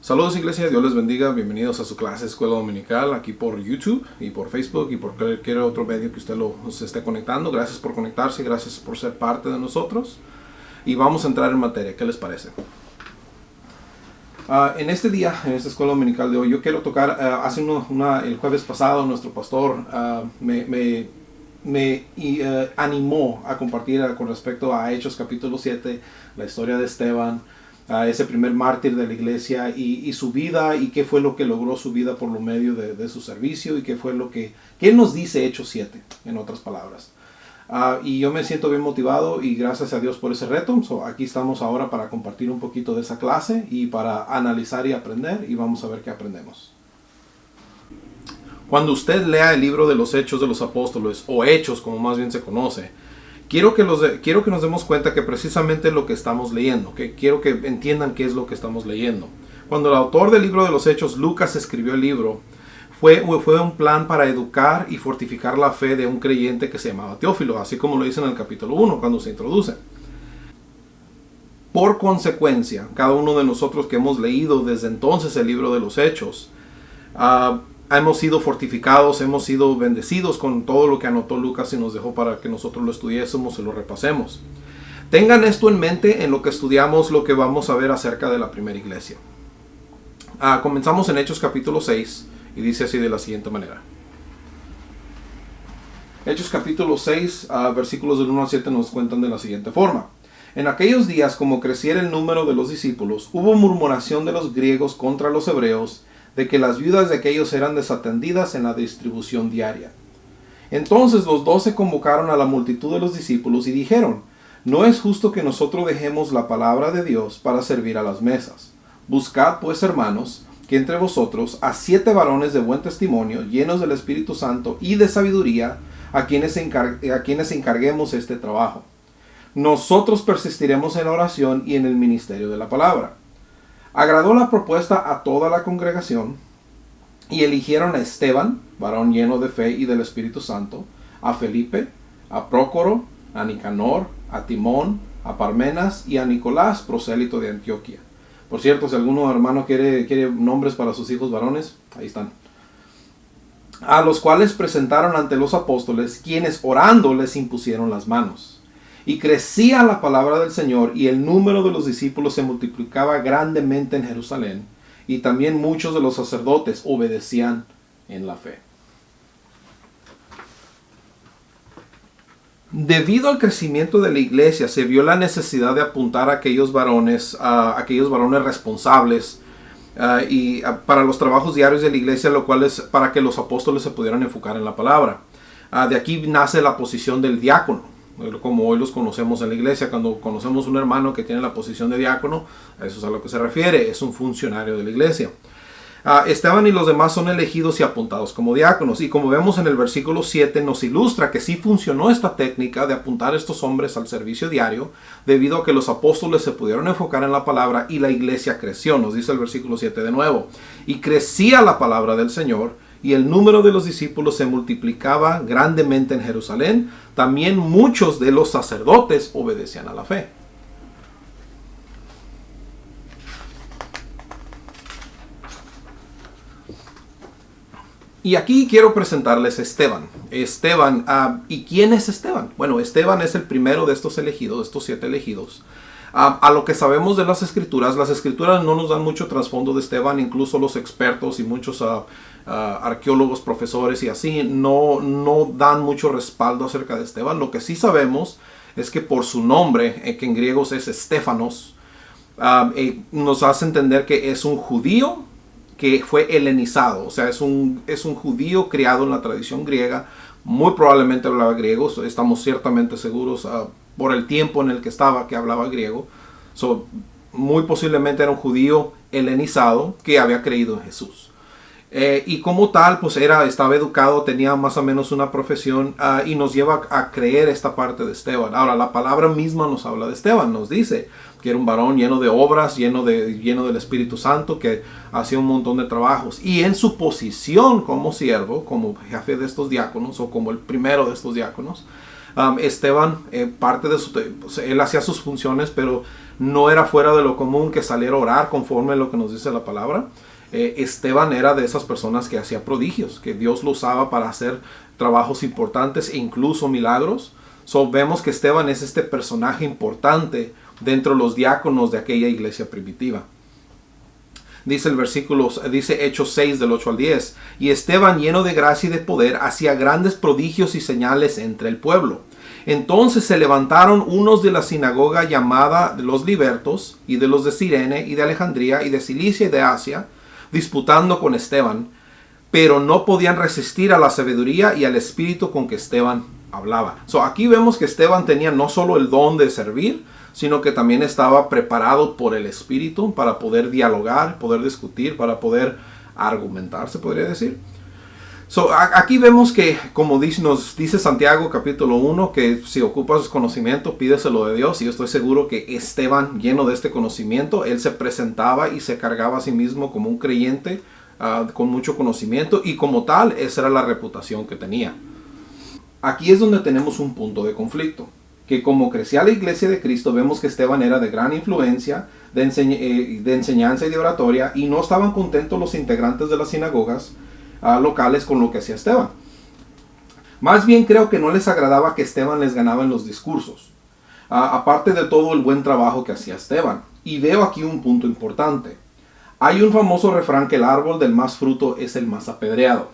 Saludos iglesia, Dios les bendiga, bienvenidos a su clase Escuela Dominical aquí por YouTube y por Facebook y por cualquier otro medio que usted se esté conectando. Gracias por conectarse, gracias por ser parte de nosotros y vamos a entrar en materia. ¿Qué les parece? En este día, en esta Escuela Dominical de hoy, yo quiero tocar, el jueves pasado nuestro pastor me animó a compartir con respecto a Hechos capítulo 7, la historia de Esteban, ese primer mártir de la iglesia y su vida y qué fue lo que logró su vida por lo medio de su servicio y qué fue lo que él nos dice Hechos 7, en otras palabras. Y yo me siento bien motivado y gracias a Dios por ese reto. Aquí estamos ahora para compartir un poquito de esa clase y para analizar y aprender y vamos a ver qué aprendemos. Cuando usted lea el libro de los Hechos de los Apóstoles o Hechos como más bien se conoce, quiero que nos demos cuenta que precisamente lo que estamos leyendo, que quiero que entiendan qué es lo que estamos leyendo. Cuando el autor del libro de los Hechos, Lucas, escribió el libro, fue un plan para educar y fortificar la fe de un creyente que se llamaba Teófilo, así como lo dice en el capítulo 1 cuando se introduce. Por consecuencia, cada uno de nosotros que hemos leído desde entonces el libro de los Hechos, hemos sido fortificados, hemos sido bendecidos con todo lo que anotó Lucas y nos dejó para que nosotros lo estudiésemos y lo repasemos. Tengan esto en mente en lo que estudiamos lo que vamos a ver acerca de la primera iglesia. Comenzamos en Hechos capítulo 6 y dice así de la siguiente manera. Hechos capítulo 6, versículos del 1 al 7 nos cuentan de la siguiente forma. En aquellos días, como creciera el número de los discípulos, hubo murmuración de los griegos contra los hebreos, de que las viudas de aquellos eran desatendidas en la distribución diaria. Entonces los 12 convocaron a la multitud de los discípulos y dijeron: no es justo que nosotros dejemos la palabra de Dios para servir a las mesas. Buscad pues, hermanos, que entre vosotros a 7 varones de buen testimonio, llenos del Espíritu Santo y de sabiduría, a quienes encarguemos este trabajo. Nosotros persistiremos en la oración y en el ministerio de la palabra. Agradó la propuesta a toda la congregación y eligieron a Esteban, varón lleno de fe y del Espíritu Santo, a Felipe, a Prócoro, a Nicanor, a Timón, a Parmenas y a Nicolás, prosélito de Antioquía. Por cierto, si alguno hermano quiere nombres para sus hijos varones, ahí están. A los cuales presentaron ante los apóstoles, quienes orando les impusieron las manos. Y crecía la palabra del Señor, y el número de los discípulos se multiplicaba grandemente en Jerusalén, y también muchos de los sacerdotes obedecían en la fe. Debido al crecimiento de la iglesia, se vio la necesidad de apuntar a aquellos varones responsables para los trabajos diarios de la iglesia, lo cual es para que los apóstoles se pudieran enfocar en la palabra. De aquí nace la posición del diácono, como hoy los conocemos en la iglesia. Cuando conocemos un hermano que tiene la posición de diácono, a eso es a lo que se refiere, es un funcionario de la iglesia. Esteban y los demás son elegidos y apuntados como diáconos, y como vemos en el versículo 7 nos ilustra que sí funcionó esta técnica de apuntar a estos hombres al servicio diario, debido a que los apóstoles se pudieron enfocar en la palabra y la iglesia creció. Nos dice el versículo 7 de nuevo: y crecía la palabra del Señor, y el número de los discípulos se multiplicaba grandemente en Jerusalén. También muchos de los sacerdotes obedecían a la fe. Y aquí quiero presentarles a Esteban. ¿Y quién es Esteban? Bueno, Esteban es el primero de estos elegidos, de estos 7 elegidos. A lo que sabemos de las escrituras no nos dan mucho trasfondo de Esteban. Incluso los expertos y muchos arqueólogos, profesores y así no dan mucho respaldo acerca de Esteban. Lo que sí sabemos es que por su nombre, que en griegos es Estéfanos, nos hace entender que es un judío que fue helenizado. O sea, es un judío criado en la tradición griega. Muy probablemente hablaba griego. Estamos ciertamente seguros por el tiempo en el que estaba que hablaba griego. Muy posiblemente era un judío helenizado que había creído en Jesús. Y como tal, pues estaba educado, tenía más o menos una profesión, y nos lleva a creer esta parte de Esteban. Ahora, la palabra misma nos habla de Esteban, nos dice que era un varón lleno de obras, lleno del Espíritu Santo, que hacía un montón de trabajos. Y en su posición como siervo, como jefe de estos diáconos, o como el primero de estos diáconos, Esteban, parte de pues, él hacía sus funciones, pero no era fuera de lo común que saliera a orar conforme a lo que nos dice la palabra. Esteban era de esas personas que hacía prodigios, que Dios lo usaba para hacer trabajos importantes e incluso milagros. Vemos que Esteban es este personaje importante dentro de los diáconos de aquella iglesia primitiva. Dice el versículo, dice Hechos 6 del 8 al 10, y Esteban, lleno de gracia y de poder, hacía grandes prodigios y señales entre el pueblo. Entonces se levantaron unos de la sinagoga llamada de los libertos, y de los de Cirene, y de Alejandría, y de Cilicia, y de Asia, disputando con Esteban, pero no podían resistir a la sabiduría y al espíritu con que Esteban hablaba. Aquí vemos que Esteban tenía no solo el don de servir, sino que también estaba preparado por el Espíritu para poder dialogar, poder discutir, para poder argumentar, se podría decir. Aquí vemos que, como nos dice Santiago capítulo 1, que si ocupas conocimiento, pídeselo de Dios. Y yo estoy seguro que Esteban, lleno de este conocimiento, él se presentaba y se cargaba a sí mismo como un creyente con mucho conocimiento. Y como tal, esa era la reputación que tenía. Aquí es donde tenemos un punto de conflicto. Que como crecía la iglesia de Cristo, vemos que Esteban era de gran influencia, de enseñanza y de oratoria, y no estaban contentos los integrantes de las sinagogas locales con lo que hacía Esteban. Más bien creo que no les agradaba que Esteban les ganaba en los discursos, aparte de todo el buen trabajo que hacía Esteban. Y veo aquí un punto importante. Hay un famoso refrán que el árbol del más fruto es el más apedreado.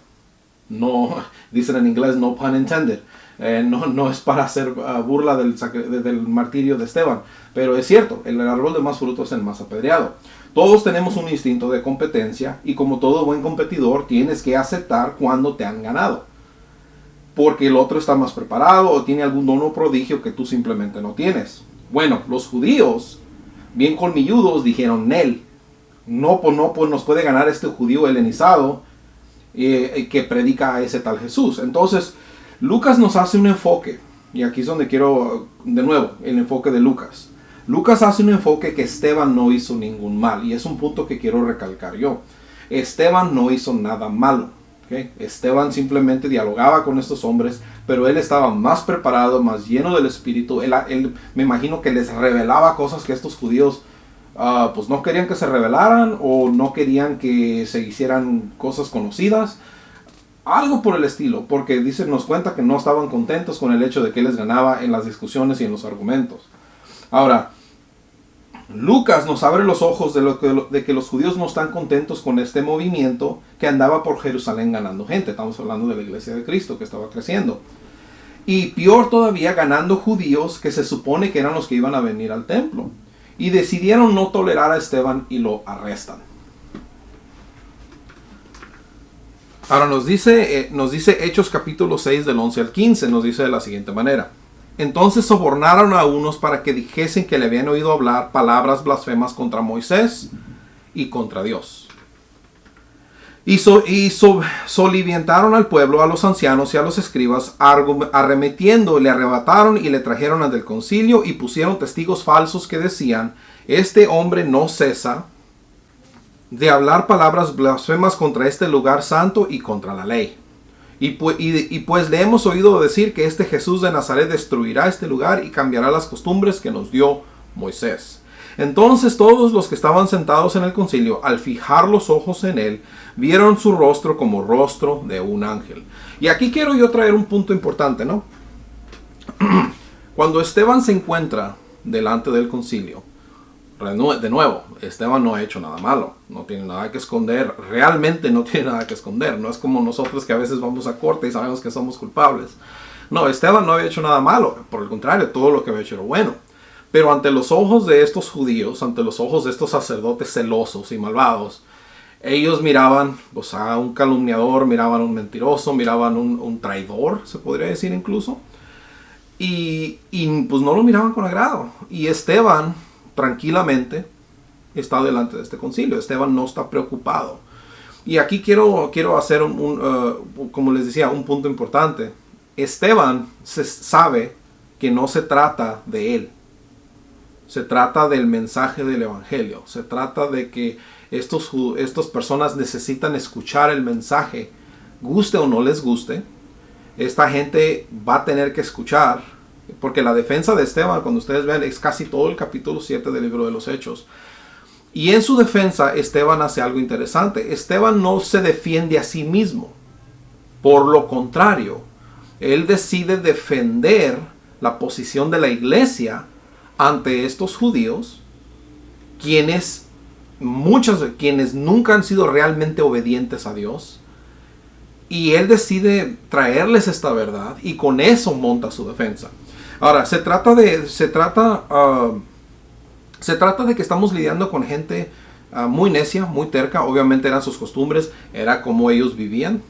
No, dicen en inglés, no pun intended. No es para hacer burla del martirio de Esteban, pero es cierto, el árbol de más fruto es el más apedreado. Todos tenemos un instinto de competencia y como todo buen competidor tienes que aceptar cuando te han ganado, porque el otro está más preparado o tiene algún don o prodigio que tú simplemente no tienes. Bueno, los judíos, bien colmilludos, dijeron, Nel, no nos puede ganar este judío helenizado que predica a ese tal Jesús. Entonces Lucas nos hace un enfoque, y aquí es donde quiero, de nuevo, el enfoque de Lucas. Lucas hace un enfoque que Esteban no hizo ningún mal, y es un punto que quiero recalcar yo. Esteban no hizo nada malo, ¿okay? Esteban simplemente dialogaba con estos hombres, pero él estaba más preparado, más lleno del Espíritu. Él me imagino que les revelaba cosas que estos judíos pues no querían que se revelaran, o no querían que se hicieran cosas conocidas. Algo por el estilo, porque nos cuenta que no estaban contentos con el hecho de que les ganaba en las discusiones y en los argumentos. Ahora, Lucas nos abre los ojos de que los judíos no están contentos con este movimiento que andaba por Jerusalén ganando gente. Estamos hablando de la iglesia de Cristo que estaba creciendo. Y peor todavía, ganando judíos que se supone que eran los que iban a venir al templo. Y decidieron no tolerar a Esteban y lo arrestan. Ahora nos dice Hechos capítulo 6 del 11 al 15, nos dice de la siguiente manera. Entonces sobornaron a unos para que dijesen que le habían oído hablar palabras blasfemas contra Moisés y contra Dios. Y soliviantaron al pueblo, a los ancianos y a los escribas, arremetiendo, le arrebataron y le trajeron ante el concilio y pusieron testigos falsos que decían, este hombre no cesa de hablar palabras blasfemas contra este lugar santo y contra la ley. Y pues le hemos oído decir que este Jesús de Nazaret destruirá este lugar y cambiará las costumbres que nos dio Moisés. Entonces todos los que estaban sentados en el concilio, al fijar los ojos en él, vieron su rostro como rostro de un ángel. Y aquí quiero yo traer un punto importante, ¿no? Cuando Esteban se encuentra delante del concilio, de nuevo, Esteban no ha hecho nada malo, no tiene nada que esconder, realmente no tiene nada que esconder. No es como nosotros que a veces vamos a corte y sabemos que somos culpables. No, Esteban no había hecho nada malo, por el contrario, todo lo que había hecho era bueno. Pero ante los ojos de estos judíos, ante los ojos de estos sacerdotes celosos y malvados, ellos miraban pues, a un calumniador, miraban a un mentiroso, miraban un traidor, se podría decir incluso. Y pues no lo miraban con agrado. Y Esteban tranquilamente está delante de este concilio. Esteban no está preocupado. Y aquí quiero hacer como les decía, un punto importante. Esteban sabe que no se trata de él. Se trata del mensaje del evangelio. Se trata de que estas personas necesitan escuchar el mensaje, guste o no les guste. esta gente va a tener que escuchar, porque la defensa de Esteban, cuando ustedes ven, es casi todo el capítulo 7 del libro de los Hechos. Y en su defensa, Esteban hace algo interesante. Esteban no se defiende a sí mismo. Por lo contrario, él decide defender la posición de la iglesia ante estos judíos, quienes nunca han sido realmente obedientes a Dios. Y él decide traerles esta verdad y con eso monta su defensa. Ahora, se trata de que estamos lidiando con gente muy necia, muy terca. Obviamente eran sus costumbres, era como ellos vivían.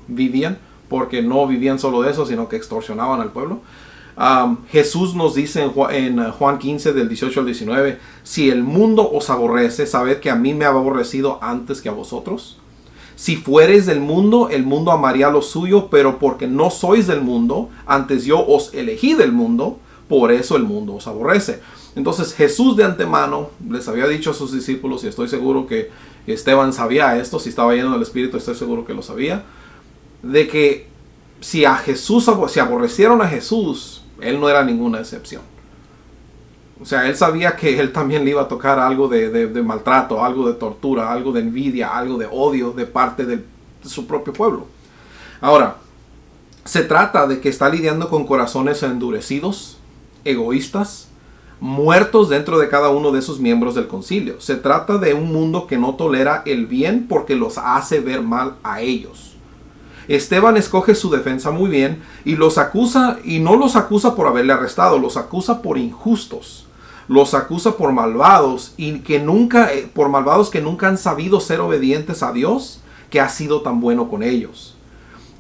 Vivían, porque no vivían solo de eso, sino que extorsionaban al pueblo. Jesús nos dice en Juan 15 del 18 al 19, si el mundo os aborrece, sabed que a mí me ha aborrecido antes que a vosotros. Si fuereis del mundo, el mundo amaría lo suyo, pero porque no sois del mundo, antes yo os elegí del mundo, por eso el mundo os aborrece. Entonces Jesús de antemano les había dicho a sus discípulos, y estoy seguro que Esteban sabía esto, si estaba lleno del Espíritu estoy seguro que lo sabía, de que si aborrecieron a Jesús, él no era ninguna excepción. O sea, él sabía que él también le iba a tocar algo de maltrato, algo de tortura, algo de envidia, algo de odio de parte de su propio pueblo. Ahora, se trata de que está lidiando con corazones endurecidos, egoístas, muertos dentro de cada uno de sus miembros del concilio. Se trata de un mundo que no tolera el bien porque los hace ver mal a ellos. Esteban escoge su defensa muy bien y los acusa, y no los acusa por haberle arrestado, los acusa por injustos, los acusa por malvados por malvados que nunca han sabido ser obedientes a Dios, que ha sido tan bueno con ellos.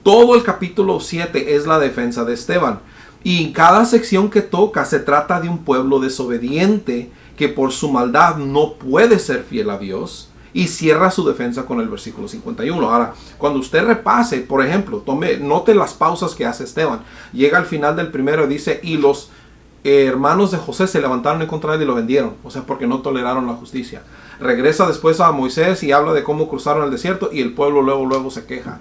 Todo el capítulo 7 es la defensa de Esteban, y en cada sección que toca se trata de un pueblo desobediente que por su maldad no puede ser fiel a Dios. Y cierra su defensa con el versículo 51. Ahora, cuando usted repase, por ejemplo, note las pausas que hace Esteban. Llega al final del primero y dice, y los hermanos de José se levantaron en contra de él y lo vendieron. O sea, porque no toleraron la justicia. Regresa después a Moisés y habla de cómo cruzaron el desierto y el pueblo luego se queja.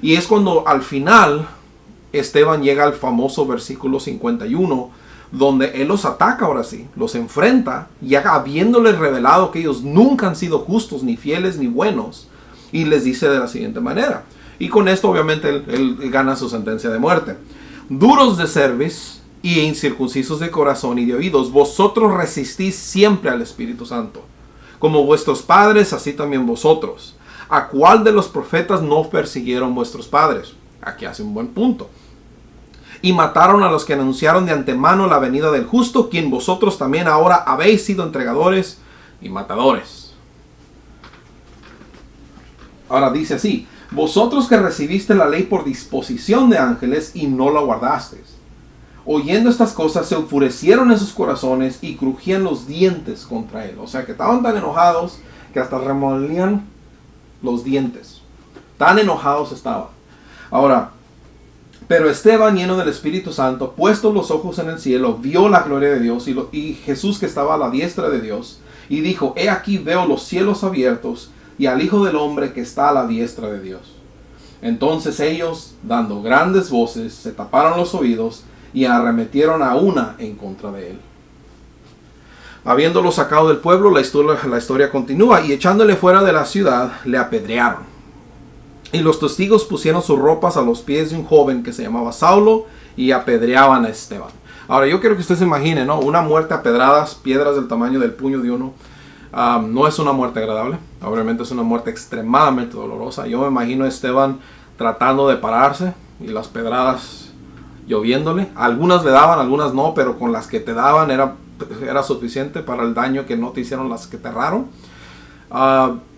Y es cuando al final Esteban llega al famoso versículo 51, donde él los ataca ahora sí, los enfrenta, ya habiéndoles revelado que ellos nunca han sido justos, ni fieles, ni buenos, y les dice de la siguiente manera. Y con esto obviamente él gana su sentencia de muerte. Duros de cerviz y incircuncisos de corazón y de oídos, vosotros resistís siempre al Espíritu Santo. Como vuestros padres, así también vosotros. ¿A cuál de los profetas no persiguieron vuestros padres? Aquí hace un buen punto. Y mataron a los que anunciaron de antemano la venida del justo, quien vosotros también ahora habéis sido entregadores y matadores. Ahora dice así, vosotros que recibiste la ley por disposición de ángeles y no la guardasteis. Oyendo estas cosas se enfurecieron en sus corazones y crujían los dientes contra él. O sea que estaban tan enojados que hasta remolían los dientes. Tan enojados estaban. Ahora, pero Esteban, lleno del Espíritu Santo, puestos los ojos en el cielo, vio la gloria de Dios y Jesús que estaba a la diestra de Dios, y dijo, he aquí veo los cielos abiertos y al Hijo del Hombre que está a la diestra de Dios. Entonces ellos, dando grandes voces, se taparon los oídos y arremetieron a una en contra de él. Habiéndolo sacado del pueblo, la historia continúa, y echándole fuera de la ciudad, le apedrearon. Y los testigos pusieron sus ropas a los pies de un joven que se llamaba Saulo y apedreaban a Esteban. Ahora yo quiero que usted se imagine, ¿no? Una muerte a pedradas, piedras del tamaño del puño de uno. No es una muerte agradable. Obviamente es una muerte extremadamente dolorosa. Yo me imagino a Esteban tratando de pararse y las pedradas lloviéndole. Algunas le daban, algunas no, pero con las que te daban era suficiente para el daño que no te hicieron las que te erraron.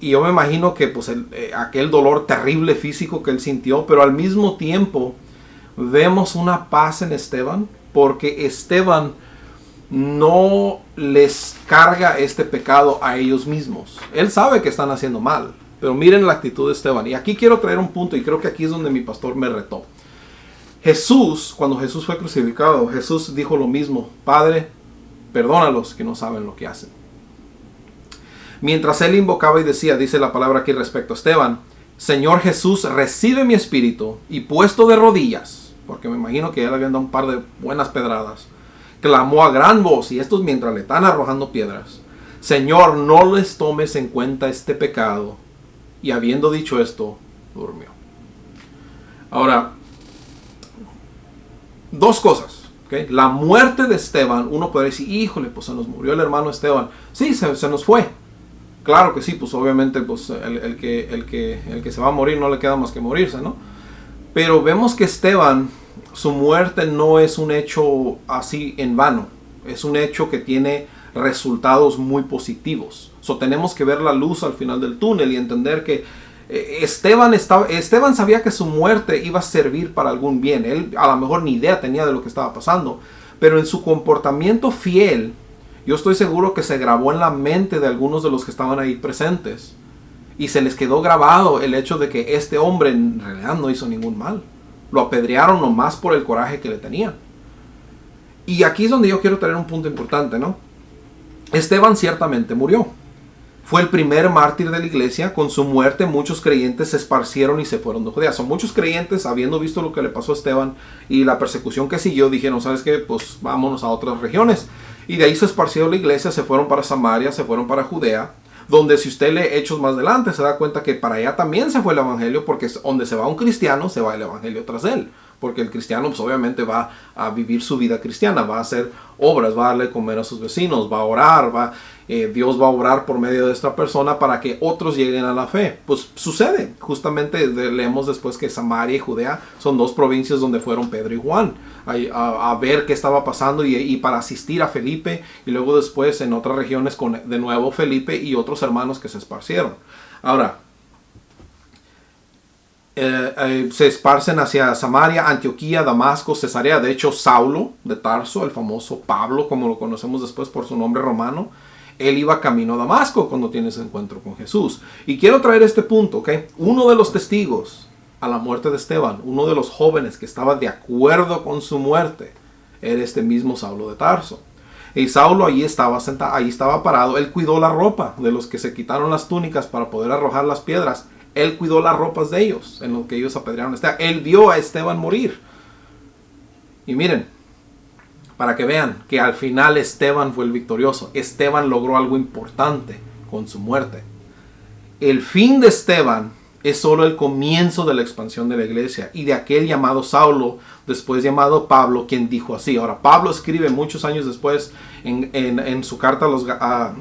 Y yo me imagino que pues aquel dolor terrible físico que él sintió, pero al mismo tiempo vemos una paz en Esteban, porque Esteban no les carga este pecado a ellos mismos. Él sabe que están haciendo mal, pero miren la actitud de Esteban. Y aquí quiero traer un punto, y creo que aquí es donde mi pastor me retó. Jesús, cuando Jesús fue crucificado, Jesús dijo lo mismo: Padre, perdónalos que no saben lo que hacen. Mientras él invocaba y decía, dice la palabra aquí respecto a Esteban, Señor Jesús, recibe mi espíritu, y puesto de rodillas, porque me imagino que ya le habían dado un par de buenas pedradas, clamó a gran voz, y estos mientras le están arrojando piedras: Señor, no les tomes en cuenta este pecado. Y habiendo dicho esto, durmió. Ahora, dos cosas. ¿Okay? La muerte de Esteban, uno puede decir, híjole, pues se nos murió el hermano Esteban. Sí, se nos fue. Claro que sí, pues obviamente pues, el que se va a morir no le queda más que morirse, ¿no? Pero vemos que Esteban, su muerte no es un hecho así en vano. Es un hecho que tiene resultados muy positivos. Tenemos que ver la luz al final del túnel y entender que Esteban sabía que su muerte iba a servir para algún bien. Él a lo mejor ni idea tenía de lo que estaba pasando, pero en su comportamiento fiel, yo estoy seguro que se grabó en la mente de algunos de los que estaban ahí presentes, y se les quedó grabado el hecho de que este hombre en realidad no hizo ningún mal. Lo apedrearon nomás por el coraje que le tenían. Y aquí es donde yo quiero traer un punto importante, ¿no? Esteban ciertamente murió. Fue el primer mártir de la iglesia. Con su muerte muchos creyentes se esparcieron y se fueron de Judea. Son muchos creyentes, habiendo visto lo que le pasó a Esteban y la persecución que siguió, dijeron, ¿sabes qué? Pues vámonos a otras regiones. Y de ahí se esparció la iglesia, se fueron para Samaria, se fueron para Judea, donde si usted lee Hechos más adelante, se da cuenta que para allá también se fue el evangelio, porque donde se va un cristiano, se va el evangelio tras él. Porque el cristiano pues obviamente va a vivir su vida cristiana, va a hacer obras, va a darle comer a sus vecinos, va a orar, Dios va a orar por medio de esta persona para que otros lleguen a la fe. Pues sucede, justamente leemos después que Samaria y Judea son dos provincias donde fueron Pedro y Juan a ver qué estaba pasando y para asistir a Felipe, y luego después en otras regiones con de nuevo Felipe y otros hermanos que se esparcieron. Ahora, se esparcen hacia Samaria, Antioquía, Damasco, Cesarea. De hecho, Saulo de Tarso, el famoso Pablo, como lo conocemos después por su nombre romano, él iba camino a Damasco cuando tiene ese encuentro con Jesús. Y quiero traer este punto, ¿ok? Uno de los testigos a la muerte de Esteban, uno de los jóvenes que estaba de acuerdo con su muerte, era este mismo Saulo de Tarso. Y Saulo ahí estaba sentado, ahí estaba parado. Él cuidó la ropa de los que se quitaron las túnicas para poder arrojar las piedras. Él cuidó las ropas de ellos, en lo que ellos apedrearon a Esteban. Él vio a Esteban morir. Y miren, para que vean que al final Esteban fue el victorioso. Esteban logró algo importante con su muerte. El fin de Esteban es solo el comienzo de la expansión de la iglesia y de aquel llamado Saulo, después llamado Pablo, quien dijo así. Ahora, Pablo escribe muchos años después en su carta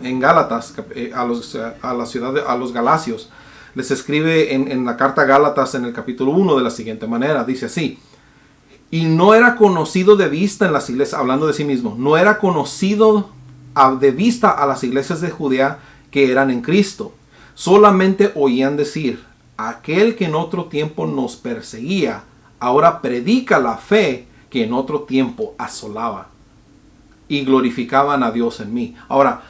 en Gálatas, a los Galacios. Les escribe en la carta a Gálatas en el capítulo 1 de la siguiente manera. Dice así: y no era conocido de vista en las iglesias, hablando de sí mismo, no era conocido de vista a las iglesias de Judea que eran en Cristo. Solamente oían decir: aquel que en otro tiempo nos perseguía, ahora predica la fe que en otro tiempo asolaba. Y glorificaban a Dios en mí. Ahora,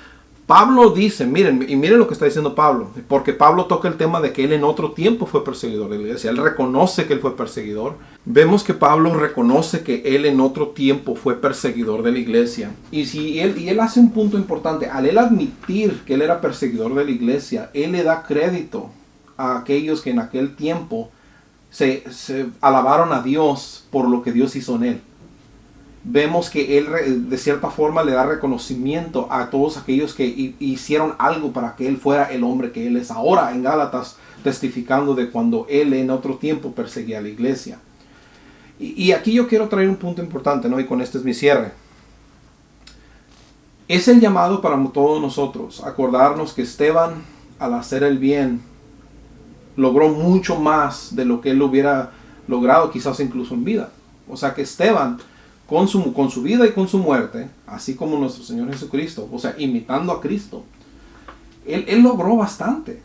Pablo dice, miren lo que está diciendo Pablo, porque Pablo toca el tema de que él en otro tiempo fue perseguidor de la iglesia. Él reconoce que él fue perseguidor. Vemos que Pablo reconoce que él en otro tiempo fue perseguidor de la iglesia. Y él hace un punto importante. Al él admitir que él era perseguidor de la iglesia, él le da crédito a aquellos que en aquel tiempo se alabaron a Dios por lo que Dios hizo en él. Vemos que él de cierta forma le da reconocimiento a todos aquellos que hicieron algo para que él fuera el hombre que él es ahora en Gálatas, testificando de cuando él en otro tiempo perseguía a la iglesia. Y aquí yo quiero traer un punto importante, ¿no? Y con este es mi cierre. Es el llamado para todos nosotros acordarnos que Esteban, al hacer el bien, logró mucho más de lo que él hubiera logrado quizás incluso en vida. O sea que Esteban, con su vida y con su muerte, así como nuestro Señor Jesucristo, o sea, imitando a Cristo, él logró bastante.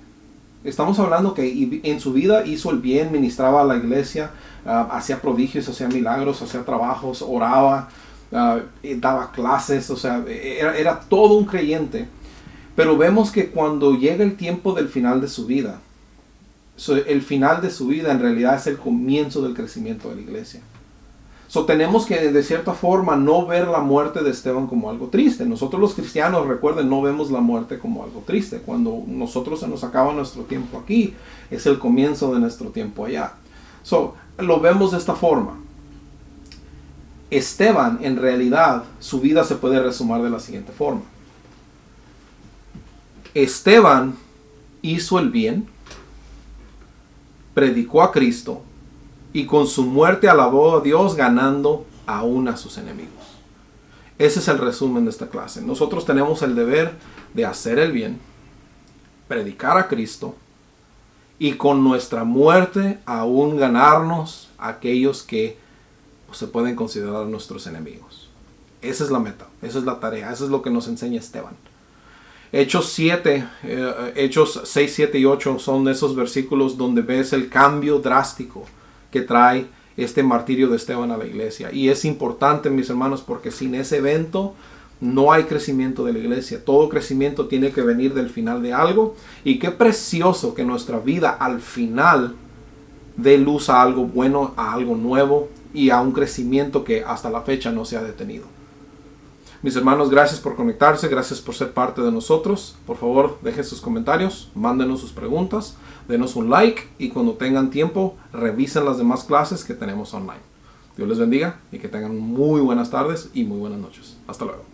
Estamos hablando que en su vida hizo el bien, ministraba a la iglesia, hacía prodigios, hacía milagros, hacía trabajos, oraba, daba clases, o sea, era todo un creyente. Pero vemos que cuando llega el tiempo del final de su vida, el final de su vida en realidad es el comienzo del crecimiento de la iglesia. So, tenemos que de cierta forma no ver la muerte de Esteban como algo triste. Nosotros los cristianos, recuerden, no vemos la muerte como algo triste. Cuando nosotros se nos acaba nuestro tiempo aquí, es el comienzo de nuestro tiempo allá. So, lo vemos de esta forma. Esteban, en realidad, su vida se puede resumir de la siguiente forma. Esteban hizo el bien, predicó a Cristo, y con su muerte alabó a Dios, ganando aún a sus enemigos. Ese es el resumen de esta clase. Nosotros tenemos el deber de hacer el bien, predicar a Cristo, y con nuestra muerte aún ganarnos a aquellos que se pueden considerar nuestros enemigos. Esa es la meta, esa es la tarea, eso es lo que nos enseña Esteban. Hechos 6, 7 y 8 son de esos versículos donde ves el cambio drástico que trae este martirio de Esteban a la iglesia. Y es importante, mis hermanos, porque sin ese evento no hay crecimiento de la iglesia. Todo crecimiento tiene que venir del final de algo. Y qué precioso que nuestra vida al final dé luz a algo bueno, a algo nuevo y a un crecimiento que hasta la fecha no se ha detenido. Mis hermanos, gracias por conectarse, gracias por ser parte de nosotros. Por favor, dejen sus comentarios, mándenos sus preguntas, denos un like y cuando tengan tiempo, revisen las demás clases que tenemos online. Dios les bendiga y que tengan muy buenas tardes y muy buenas noches. Hasta luego.